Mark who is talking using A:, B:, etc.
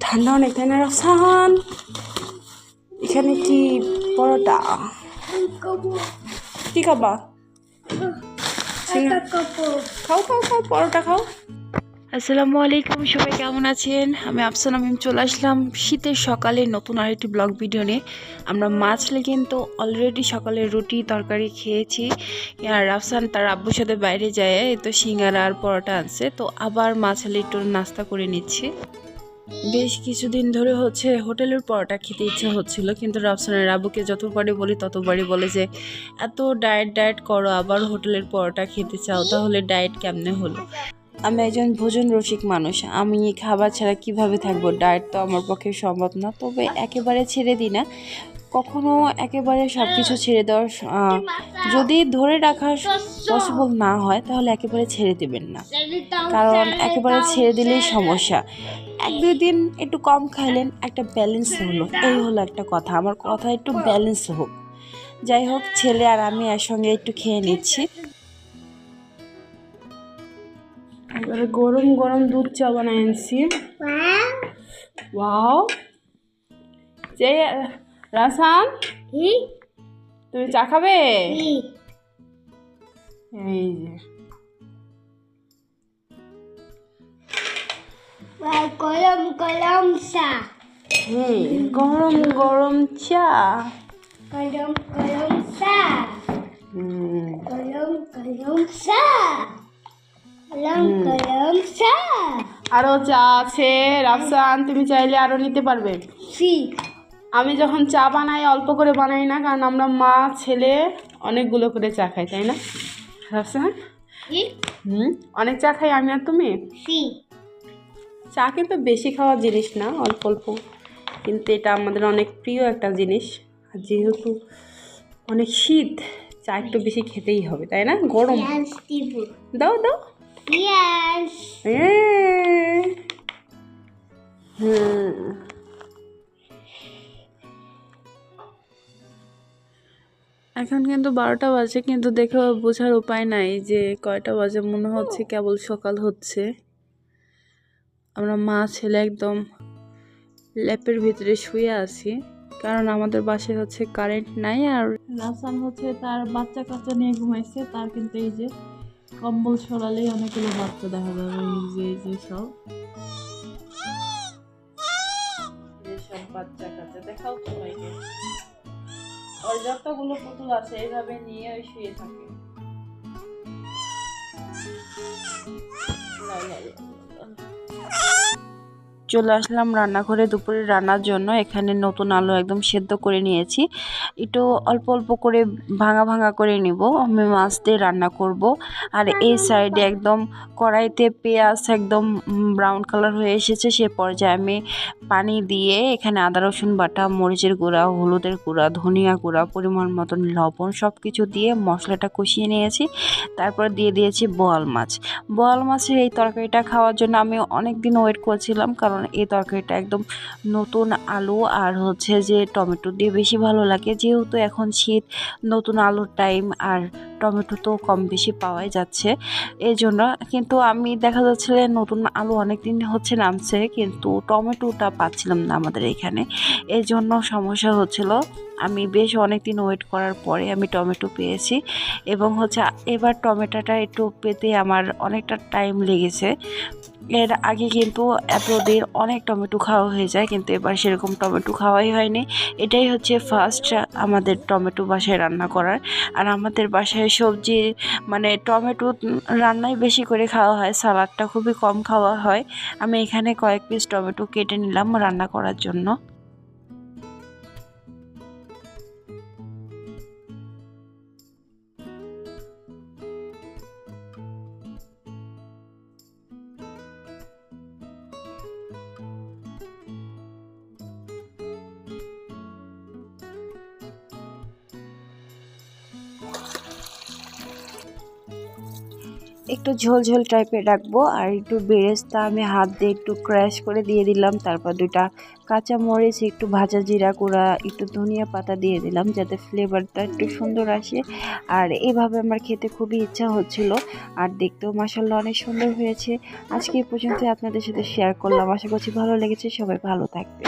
A: ঠান্ডা অনেক, তাই না রাফসান? এখানে কি পরোটা? কি খাবা? খাও খাও খাও, পরোটা খাও। আসসালামু আলাইকুম, সবাই কেমন আছেন? আমি আফসানা মিম চলে আসলাম শীতের সকালে নতুন আরেকটি ব্লগ ভিডিও নিয়ে। আমরা মাছ কিন্তু অলরেডি সকালে রুটি তরকারি খেয়েছি, আর রাফসান তার আব্বুর সাথে বাইরে যায়, তো সিঙ্গারা আর পরোটা আনছে, তো আবার মাছ একটু নাস্তা করে নিচ্ছি। বেশ কিছুদিন ধরে হোটেলের পরোটা খেতে ইচ্ছা হচ্ছিল, কিন্তু রাফসানের আব্বুকে যতবারই বলি ততবারই বলে যে এত ডায়েট ডায়েট করো, আবার হোটেলের পরোটা খেতে চাও, তাহলে ডায়েট কেমনে হলো? আমি একজন ভোজন রসিক মানুষ, আমি খাবার ছাড়া কিভাবে থাকবো? ডায়েট তো আমার পক্ষে সম্ভব না, তবে একেবারে ছেড়ে দিই না, কখনো একেবারে সব কিছু ছেড়ে দেওয়ার যদি ধরে রাখা পসিবল না হয় তাহলে একেবারে ছেড়ে দেবেন না, কারণ একেবারে ছেড়ে দিলেই সমস্যা। এক দুই দিন একটু কম খাইলেন, একটা ব্যালেন্স হলো, এই হলো একটা কথা। আমার কথা একটু ব্যালেন্স হোক। যাই হোক, ছেলে আর আমি একসঙ্গে একটু খেয়ে নিচ্ছি। এবারে গরম গরম দুধ চা বানাই আনছি। ওয়াও, যে রাসান, তুমি চা খাবে? এই যে
B: গরম গরম চা,
A: গরম গরম চা,
B: গরম গরম চা, গরম গরম চা, গরম গরম চা।
A: আরো চা আছে রাফসান, তুমি চাইলে আরো নিতে পারবে। আমি যখন চা বানাই অল্প করে বানাই না, কারণ আমরা মা ছেলে অনেকগুলো করে চা খাই, তাই না রাফসান? অনেক চা খাই আমি আর তুমি। চা কিন্তু বেশি খাওয়ার জিনিস না, অল্প অল্প, কিন্তু এটা আমাদের অনেক প্রিয় একটা জিনিস। আর যেহেতু অনেক শীত, চা একটু বেশি খেতেই হবে, তাই না? গরম দাও দাও। এখন কিন্তু 12টা বাজে, কিন্তু দেখে বোঝার উপায় নাই যে কয়টা বাজে। মনে হচ্ছে কেবল সকাল হচ্ছে। আমরা মা ছেলে একদম ল্যাপের ভিতরে শুয়ে আছি, কারণ আমাদের বাসায় কারেন্ট নাই, আর রাসান তার বাচ্চা কাচ্চা নিয়ে ঘুমাইছে। তার কিন্তু এই যে কম্বল সরালেই অনেকগুলো বাচ্চা দেখা যাবে, এই যে সব বাচ্চা কাচ্চা দেখাও সবাইকে। ওর যতগুলো পুতুল আছে এইভাবে নিয়ে ওই শুয়ে থাকে। চলে আসলাম রান্নাঘরে দুপুরে রান্নার জন্য। এখানে নতুন আলু একদম সেদ্ধ করে নিয়েছি, একটু অল্প অল্প করে ভাঙা ভাঙা করে নিব। আমি মাছ দিয়ে রান্না করব। আর এই সাইডে একদম কড়াইতে পেঁয়াজ একদম ব্রাউন কালার হয়ে এসেছে, সে পর্যায়ে আমি পানি দিয়ে এখানে আদা রসুন বাটা, মরিচের গুঁড়া, হলুদের গুঁড়া, ধনিয়া গুঁড়া, পরিমাণ মতন লবণ সব কিছু দিয়ে মশলাটা কষিয়ে নিয়েছি। তারপর দিয়ে দিয়েছি বোয়াল মাছ। বোয়াল মাছের এই তরকারিটা খাওয়ার জন্য আমি অনেক দিন ওয়েট করছিলাম, কারণ এই তরকারিটা একদম নতুন আলু আর যে টমেটো দিয়ে বেশি ভালো লাগে। যেহেতু এখন শীত, নতুন আলুর টাইম, আর টমেটো তো কম বেশি পাওয়াই যাচ্ছে, এই জন্য। কিন্তু আমি দেখা যাচ্ছে নতুন আলু অনেক দিন নামছে, কিন্তু টমেটোটা পাচ্ছিলাম না আমাদের এখানে, এই জন্য সমস্যা হচ্ছিল। আমি বেশ অনেক দিন ওয়েট করার পরে আমি টমেটো পেয়েছি, এবং এবার টমেটোটা একটু পেতে আমার অনেকটা টাইম লেগেছে। এর আগে কিন্তু এতদিন অনেক টমেটো খাওয়া হয়ে যায়, কিন্তু এবার সেরকম টমেটো খাওয়াই হয়নি। এটাই ফার্স্ট আমাদের টমেটো বাসায় রান্না করার। আর আমাদের বাসায় সবজি মানে টমেটো রান্নাই বেশি করে খাওয়া হয়, সালাডটা খুবই কম খাওয়া হয়। আমি এখানে কয়েক পিস টমেটো কেটে নিলাম রান্না করার জন্য। একটু ঝোল ঝোল টাইপের রাখবো। আর একটু বেরেস্তা আমি হাত দিয়ে একটু ক্র্যাশ করে দিয়ে দিলাম। তারপর 2টা কাঁচা মরিচ, একটু ভাজা জিরা গুঁড়া, একটু ধনিয়া পাতা দিয়ে দিলাম যাতে ফ্লেভারটা একটু সুন্দর আসে। আর এভাবে আমার খেতে খুবই ইচ্ছা হচ্ছিল, আর দেখতেও মাশাআল্লাহ অনেক সুন্দর হয়েছে। আজকে এই পর্যন্ত আপনাদের সাথে শেয়ার করলাম, আশা করছি ভালো লেগেছে। সবাই ভালো থাকবে।